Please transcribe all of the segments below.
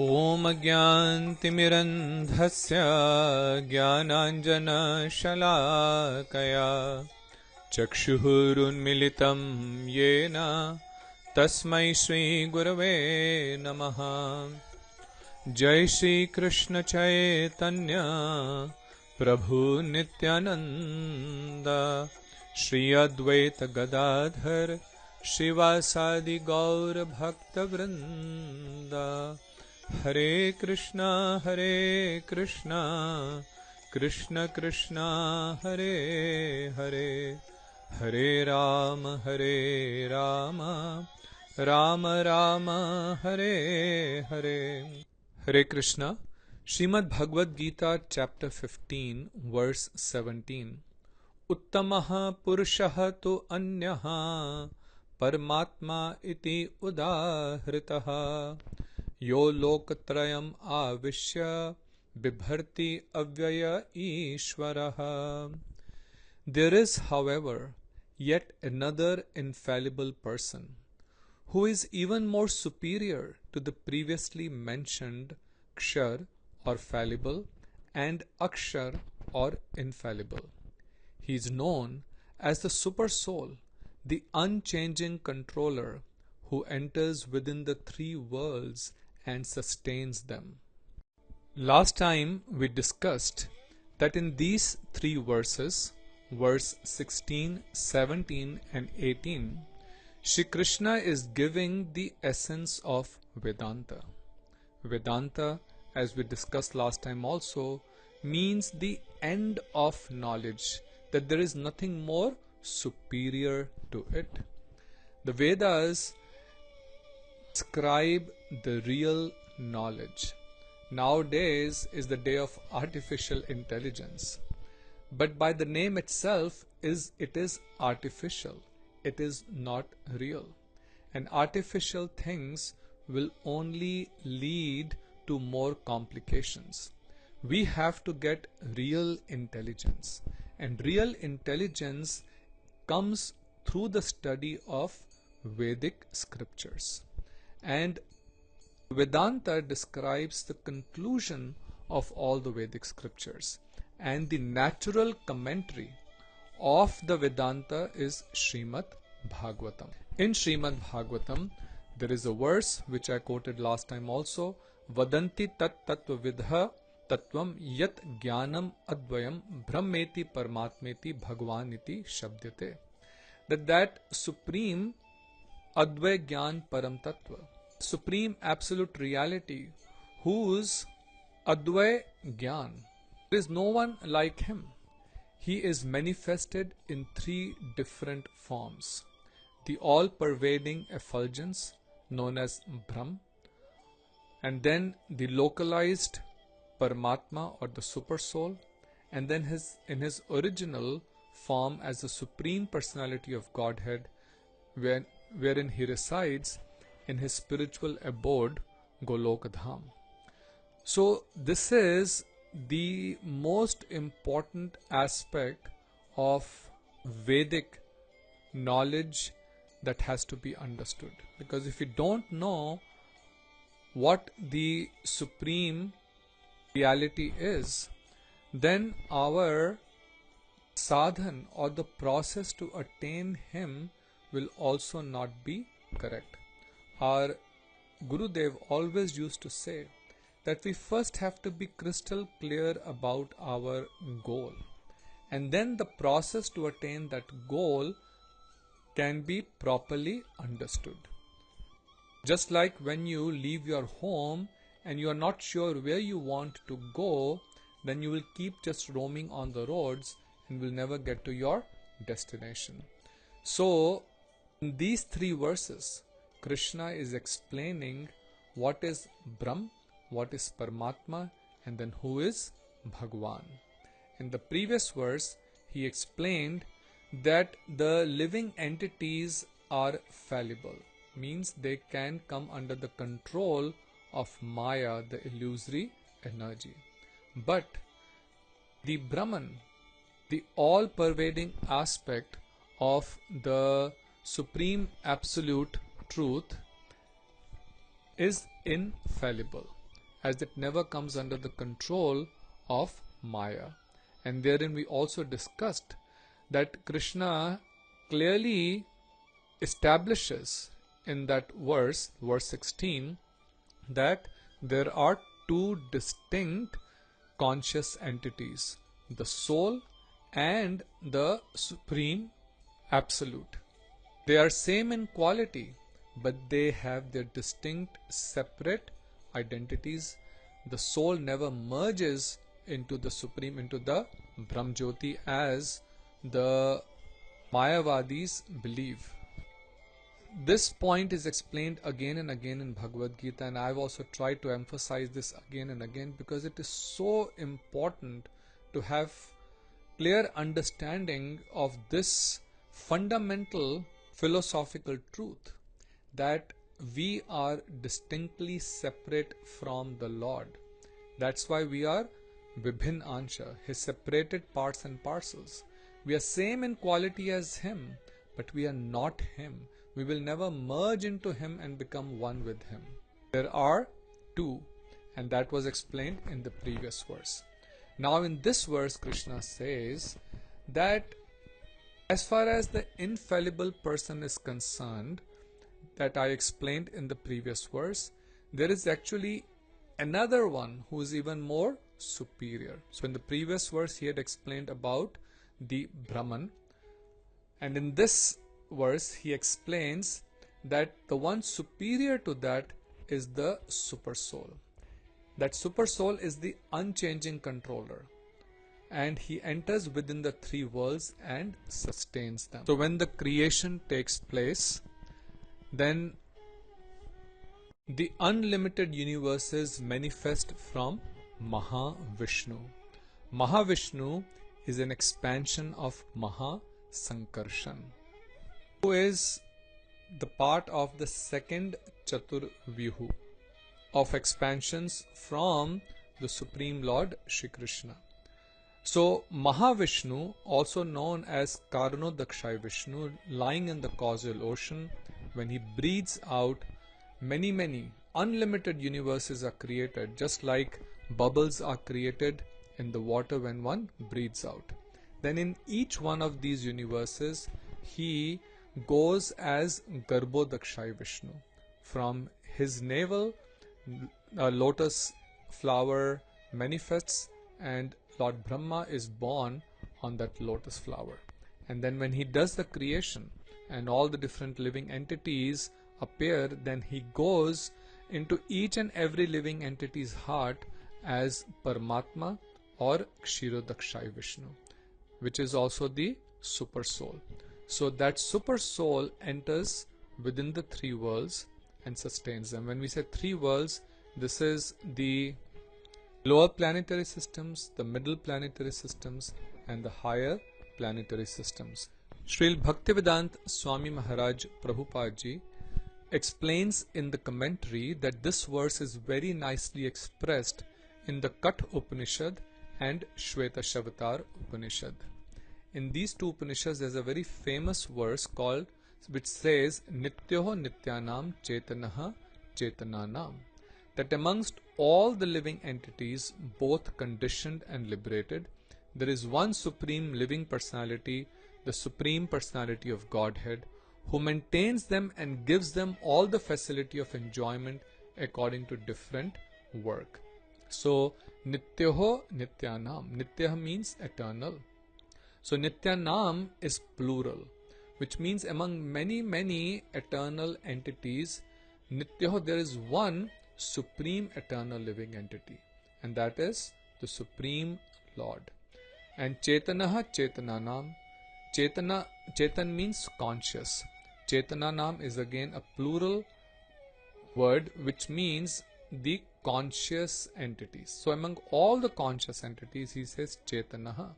ॐ अज्ञानतिमिरन्धस्य ज्ञानाञ्जनशलाकया चक्षुरुन्मिलितं येन तस्मै श्रीगुरवे नमः। जय श्री कृष्ण चैतन्य प्रभु नित्यानंद श्री अद्वैत गदाधर श्रीवासादि गौर भक्त वृंद। हरे कृष्णा कृष्ण कृष्ण हरे हरे, हरे राम राम राम हरे हरे। हरे Krishna. Srimad Bhagavad Gita chapter 15 verse 17। उत्तमः पुरुषः तु अन्यः परमात्मा इति उदाहृतः यो लोकत्रयम् आविश्य बिभर्ति अव्यय ईश्वरः। There is, however, yet another infallible person who is even more superior to the previously mentioned Kshar or fallible and Akshar or infallible. He is known as the Super Soul, the unchanging controller who enters within the three worlds and sustains them. Last time we discussed that in these three verses, verse 16, 17 and 18, Shri Krishna is giving the essence of Vedanta. Vedanta, as we discussed last time also, means the end of knowledge, that there is nothing more superior to it. The Vedas describe the real knowledge. Nowadays is the day of artificial intelligence, but by the name itself it is artificial. It is not real, and artificial things will only lead to more complications. We have to get real intelligence, and real intelligence comes through the study of Vedic scriptures. And Vedanta describes the conclusion of all the Vedic scriptures, and the natural commentary of the Vedanta is Srimad Bhagavatam. In Srimad Bhagavatam, there is a verse which I quoted last time also, Vadanti tat tattva vidha tattvam yat jnanam advayam brahmeti paramatmeti bhagwaniti shabdyate. That supreme advay jnan param tattva, supreme absolute reality, whose advay jnan, there is no one like him. He is manifested in three different forms. The all-pervading effulgence known as Brahm, and then the localized Paramatma or the Super Soul, and then in his original form as the Supreme Personality of Godhead, wherein he resides in his spiritual abode Golokadham. So this is the most important aspect of Vedic knowledge that has to be understood, because if we don't know what the supreme reality is, then our sadhan or the process to attain him will also not be correct. Our Gurudev always used to say that we first have to be crystal clear about our goal, and then the process to attain that goal can be properly understood. Just like when you leave your home and you are not sure where you want to go, then you will keep just roaming on the roads and will never get to your destination. So in these three verses, Krishna is explaining what is Brahm, what is Paramatma, and then who is Bhagwan. In the previous verse, he explained that the living entities are fallible, means they can come under the control of Maya, the illusory energy. But the Brahman, the all-pervading aspect of the Supreme Absolute Truth, is infallible. as it never comes under the control of Maya. And therein we also discussed that Krishna clearly establishes in that verse 16, that there are two distinct conscious entities, the soul and the Supreme Absolute. They are same in quality, but they have their distinct separate identities. The soul never merges into the Supreme, into the Brahmjyoti, as the Mayavadis believe. This point is explained again and again in Bhagavad Gita, and I've also tried to emphasize this again and again because it is so important to have clear understanding of this fundamental philosophical truth, that we are distinctly separate from the Lord. That's why we are Vibhin Ansha, His separated parts and parcels. We are same in quality as Him, but we are not Him. We will never merge into Him and become one with Him. There are two, and that was explained in the previous verse. Now in this verse, Krishna says that as far as the infallible person is concerned, that I explained in the previous verse, there is actually another one who is even more superior. So in the previous verse he had explained about the Brahman, and in this verse he explains that the one superior to that is the super soul. That super soul is the unchanging controller, and he enters within the three worlds and sustains them. So when the creation takes place, then the unlimited universes manifest from Mahavishnu. Mahavishnu is an expansion of Mahasankarshan, who is the part of the second Chaturvyuhu of expansions from the Supreme Lord Shri Krishna. So Mahavishnu, also known as Karanodakshai Vishnu, lying in the causal ocean, when he breathes out, many unlimited universes are created, just like bubbles are created in the water when one breathes out. Then in each one of these universes, he goes as Garbhodakshai Vishnu. From his navel, a lotus flower manifests, and Lord Brahma is born on that lotus flower. And then when he does the creation and all the different living entities appear, then he goes into each and every living entity's heart as Paramatma or Kshirodakshai Vishnu, which is also the super soul. So that super soul enters within the three worlds and sustains them. When we say three worlds, this is the lower planetary systems, the middle planetary systems, and the higher planetary systems. Srila Bhaktivedanta Swami Maharaj Prabhupada Ji explains in the commentary that this verse is very nicely expressed in the Kat Upanishad and Shweta Shavatar Upanishad. In these two Upanishads there is a very famous verse called, which says Nityoho Nityanam Chetanaha Chetananam, that amongst all the living entities, both conditioned and liberated, there is one supreme living personality, the Supreme Personality of Godhead, who maintains them and gives them all the facility of enjoyment according to different work. So Nityoho Nityanam, Nitya means eternal. So Nityanam is plural, which means among many eternal entities, Nityaho, there is one supreme eternal living entity, and that is the Supreme Lord. And Chetanaha Chetananam, Chetan means conscious. Chetananam is again a plural word, which means the conscious entities. So among all the conscious entities, he says Chetanaha.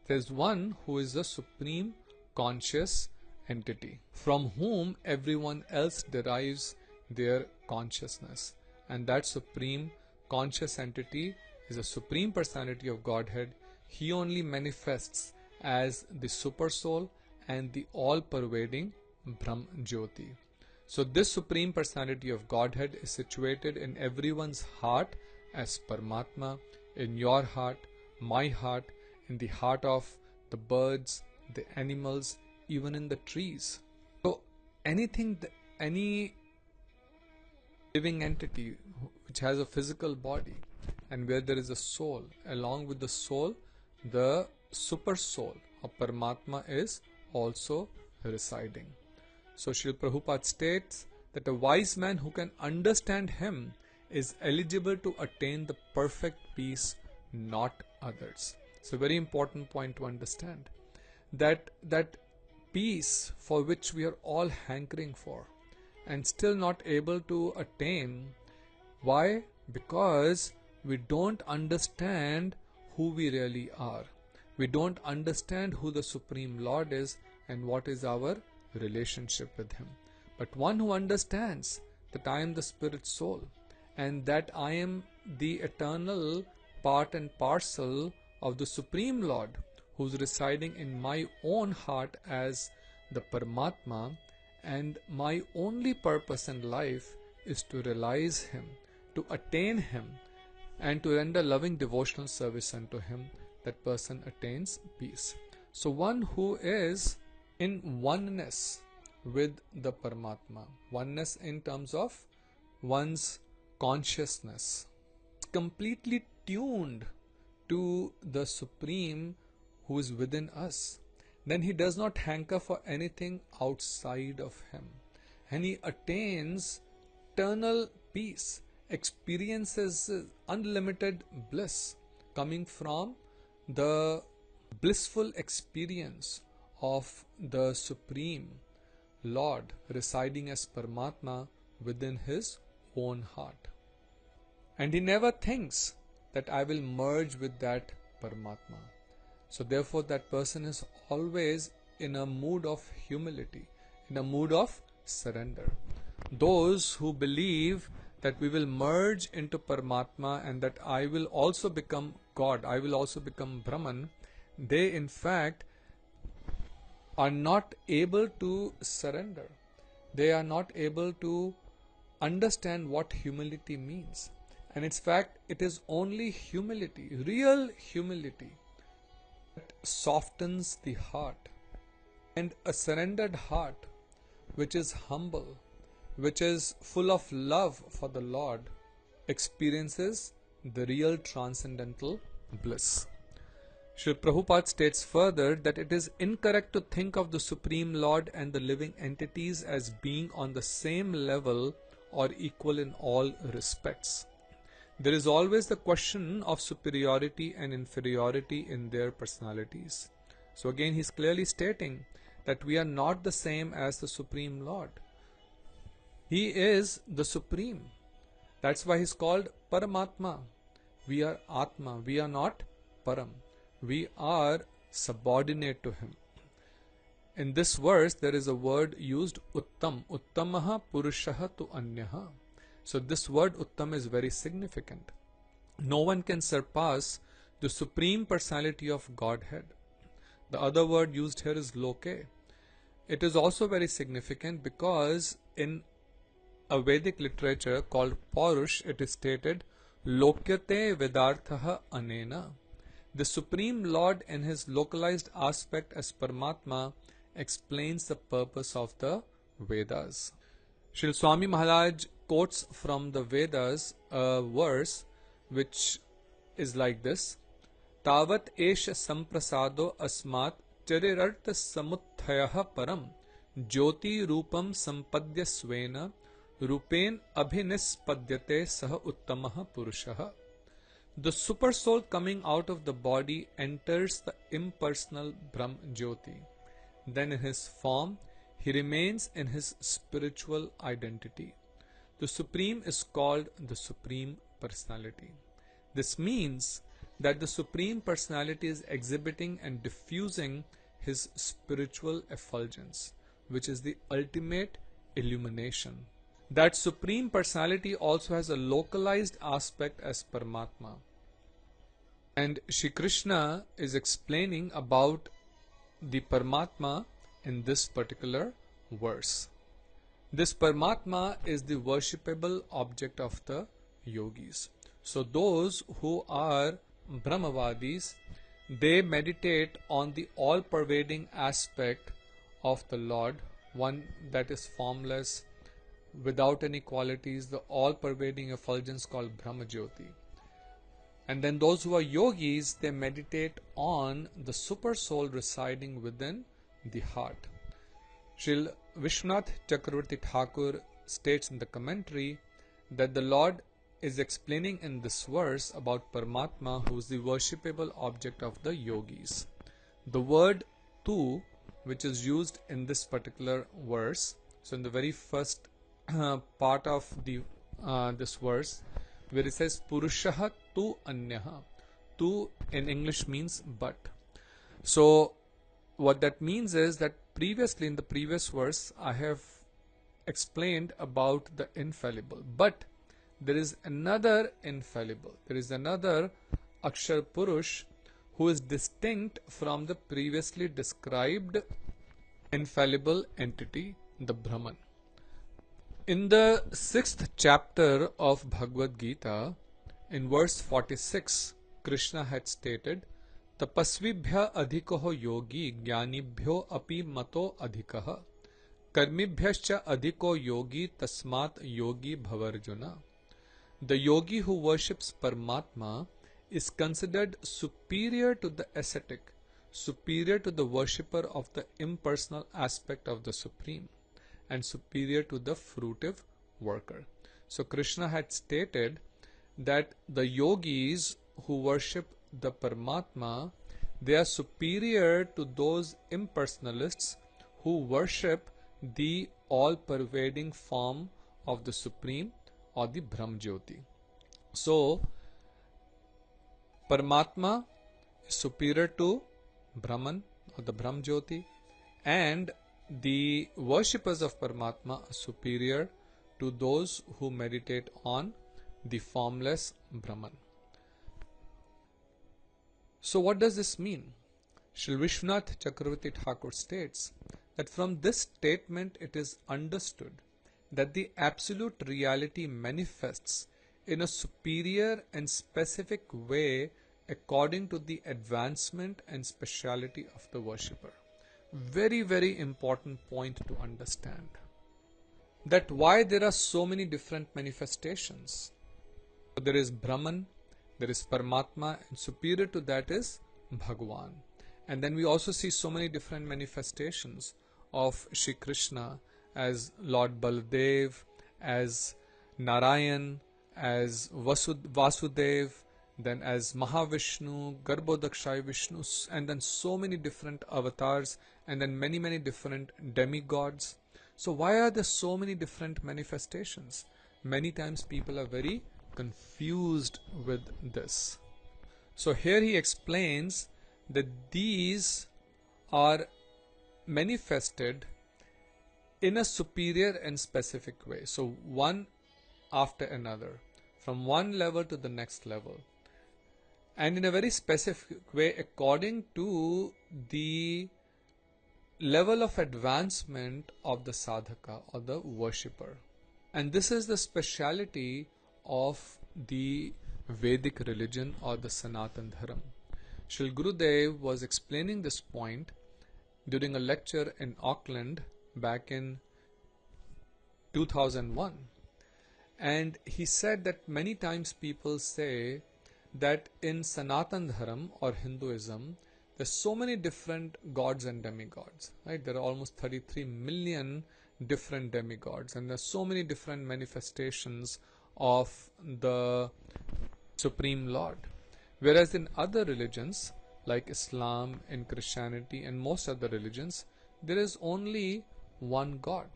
There is one who is the supreme conscious entity, from whom everyone else derives their consciousness. And that supreme conscious entity is the Supreme Personality of Godhead. He only manifests as the super soul and the all-pervading Brahm Jyoti. So this Supreme Personality of Godhead is situated in everyone's heart as Paramatma in your heart, my heart, in the heart of the birds, the animals, even in the trees. So anything, any living entity which has a physical body and where there is a soul, along with the soul, the super soul of Paramatma is also residing. So Srila Prabhupada states that a wise man who can understand him is eligible to attain the perfect peace, not others. It's a very important point to understand. That peace for which we are all hankering for and still not able to attain. Why? Because we don't understand who we really are. We don't understand who the Supreme Lord is and what is our relationship with Him. But one who understands that I am the spirit soul and that I am the eternal part and parcel of the Supreme Lord who is residing in my own heart as the Paramatma, and my only purpose in life is to realize Him, to attain Him, and to render loving devotional service unto Him, that person attains peace. So one who is in oneness with the Paramatma, oneness in terms of one's consciousness, completely tuned to the Supreme who is within us, then he does not hanker for anything outside of him, and he attains eternal peace, experiences unlimited bliss coming from the blissful experience of the Supreme Lord residing as Paramatma within his own heart. And he never thinks that I will merge with that Paramatma. So therefore that person is always in a mood of humility, in a mood of surrender. Those who believe that we will merge into Paramatma and that I will also become God, I will also become Brahman, they in fact are not able to surrender. They are not able to understand what humility means. And in fact, it is only humility, real humility, that softens the heart. And a surrendered heart, which is humble, which is full of love for the Lord, experiences the real transcendental bliss. Srila Prabhupada states further that it is incorrect to think of the Supreme Lord and the living entities as being on the same level or equal in all respects. There is always the question of superiority and inferiority in their personalities. So again, he is clearly stating that we are not the same as the Supreme Lord. He is the Supreme. That's why he is called Paramatma. We are Atma. We are not Param. We are subordinate to Him. In this verse, there is a word used, Uttam. Uttamaha Purushaha tu Anyaha. So this word Uttam is very significant. No one can surpass the Supreme Personality of Godhead. The other word used here is Loke. It is also very significant because in a Vedic literature called Paurush, it is stated, Lokyate Vedarthaha Anena. The Supreme Lord in His localized aspect as Paramatma explains the purpose of the Vedas. Srila Swami Maharaj quotes from the Vedas a verse which is like this: Tavat esha samprasado asmat charirartha samutthayah param jyoti rupam sampadya svena rupen abhinispadyate saha uttamaha purushaha. The super soul coming out of the body enters the impersonal Brahm Jyoti. Then in his form, he remains in his spiritual identity. The Supreme is called the Supreme Personality. This means that the Supreme Personality is exhibiting and diffusing his spiritual effulgence, which is the ultimate illumination. That Supreme Personality also has a localized aspect as Paramatma. And Shri Krishna is explaining about the Paramatma in this particular verse. This Paramatma is the worshipable object of the yogis. So those who are Brahmavadis, they meditate on the all-pervading aspect of the Lord, one that is formless, without any qualities, the all-pervading effulgence called Brahmajyoti. And then those who are yogis, they meditate on the super soul residing within the heart. Srila Vishwanath Chakravarti Thakur states in the commentary that the Lord is explaining in this verse about Paramatma, who is the worshipable object of the yogis. The word tu, which is used in this particular verse, so in the very first part of the this verse, where it says Purushaha tu anyaha. Tu in English means but. So what that means is that previously in the previous verse I have explained about the infallible, but there is another infallible, there is another Akshar Purush who is distinct from the previously described infallible entity, the Brahman. In the 6th chapter of Bhagavad Gita, in verse 46, Krishna had stated, Tapasvibhya adhikoho yogi jnanibhyo api mato adhikaha karmibhyascha adhiko yogi tasmat yogi bhavarjuna. The yogi who worships Paramatma is considered superior to the ascetic, superior to the worshipper of the impersonal aspect of the Supreme, and superior to the fruitive worker. So Krishna had stated that the yogis who worship the Paramatma, they are superior to those impersonalists who worship the all-pervading form of the Supreme or the Brahmajyoti. So Paramatma is superior to Brahman or the Brahmajyoti, and the worshippers of Paramatma are superior to those who meditate on the formless Brahman. So what does this mean? Srila Vishwanath Chakravarti Thakur states that from this statement it is understood that the absolute reality manifests in a superior and specific way according to the advancement and speciality of the worshipper. Very, very important point to understand. That why there are so many different manifestations. There is Brahman, there is Paramatma, and superior to that is Bhagwan. And then we also see so many different manifestations of Shri Krishna as Lord Baladev, as Narayan, as Vasudev, then as Mahavishnu, Garbhodakshaya Vishnu, and then so many different avatars, and then many different demigods. So why are there so many different manifestations? Many times people are very confused with this. So here he explains that these are manifested in a superior and specific way. So one after another, from one level to the next level, and in a very specific way according to the level of advancement of the sadhaka or the worshipper. And this is the speciality of the Vedic religion or the Sanatan Dharam. Srila Gurudev was explaining this point during a lecture in Auckland back in 2001. And he said that many times people say that in Sanatan Dharam or Hinduism, there's so many different gods and demigods, right? There are almost 33 million different demigods, and there's so many different manifestations of the Supreme Lord. Whereas in other religions, like Islam and Christianity and most other religions, there is only one God.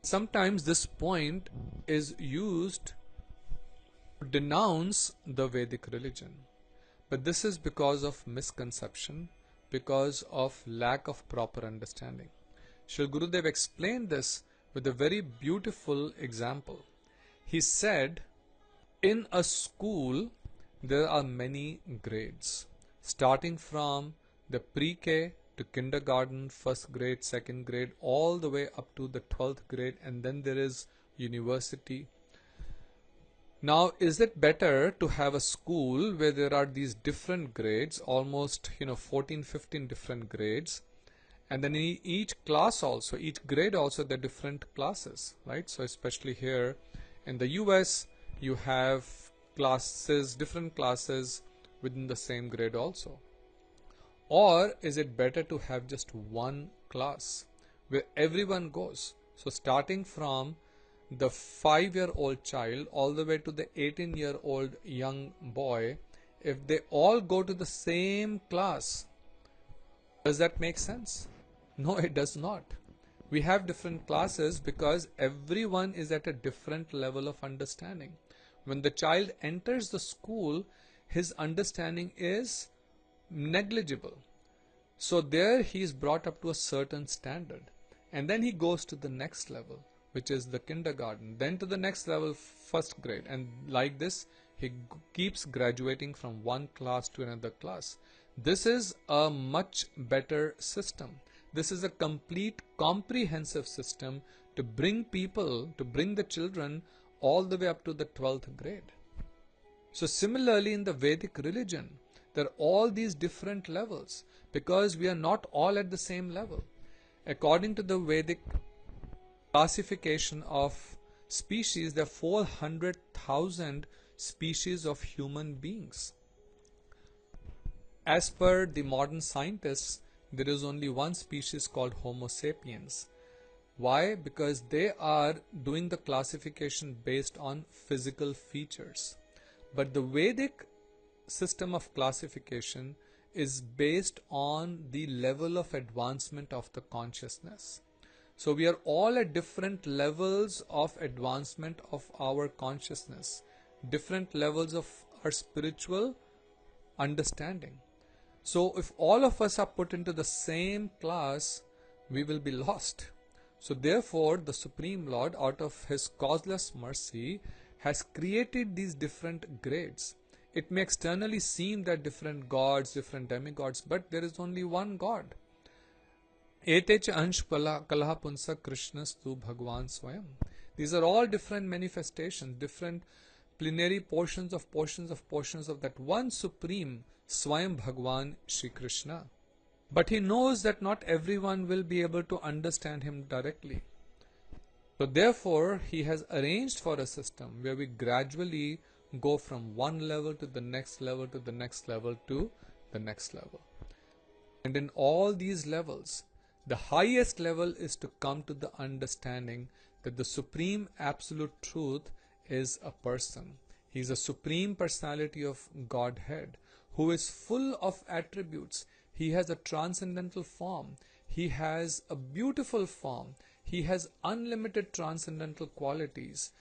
Sometimes this point is used to denounce the Vedic religion. But this is because of misconception, because of lack of proper understanding. Srila Gurudev explained this with a very beautiful example. He said, in a school, there are many grades, starting from the pre-K to kindergarten, first grade, second grade, all the way up to the 12th grade, and then there is university. Now, is it better to have a school where there are these different grades, almost 14, 15 different grades, and then in each class also, each grade also, there are different classes, right? So especially here in the US, you have classes, different classes within the same grade also. Or is it better to have just one class where everyone goes? So starting from the 5-year-old child all the way to the 18-year-old young boy, if they all go to the same class, does that make sense? No, it does not. We have different classes because everyone is at a different level of understanding. When the child enters the school, his understanding is negligible. So there he is brought up to a certain standard. And then he goes to the next level, which is the kindergarten. Then to the next level, first grade. And like this, he keeps graduating from one class to another class. This is a much better system. This is a complete comprehensive system to bring people, to bring the children all the way up to the 12th grade. So similarly in the Vedic religion, there are all these different levels because we are not all at the same level. According to the Vedic classification of species, there are 400,000 species of human beings. As per the modern scientists, there is only one species called Homo sapiens. Why? Because they are doing the classification based on physical features. But the Vedic system of classification is based on the level of advancement of the consciousness. So we are all at different levels of advancement of our consciousness, different levels of our spiritual understanding. So if all of us are put into the same class, we will be lost. So therefore, the Supreme Lord, out of His causeless mercy, has created these different grades. It may externally seem that different gods, different demigods, but there is only one God. Etech ansh kalaha punsa krishnastu bhagwan swayam. These are all different manifestations, different plenary portions of that one Supreme Swayam Bhagwan Shri Krishna. But he knows that not everyone will be able to understand him directly. So therefore, he has arranged for a system where we gradually go from one level to the next level to the next level to the next level. And in all these levels, the highest level is to come to the understanding that the Supreme Absolute Truth is a person. He is a Supreme Personality of Godhead who is full of attributes. He has a transcendental form. He has a beautiful form. He has unlimited transcendental qualities.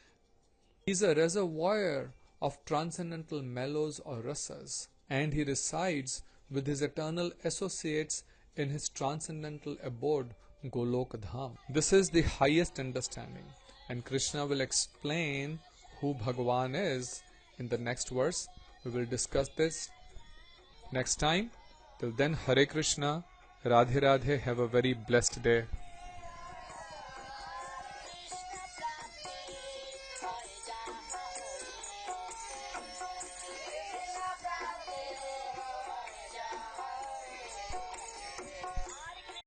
He is a reservoir of transcendental mellows or rasas, and he resides with his eternal associates in his transcendental abode, Golok Dham. This is the highest understanding, and Krishna will explain who Bhagavan is in the next verse. We will discuss this next time. Till then, Hare Krishna, Radhe Radhe, have a very blessed day.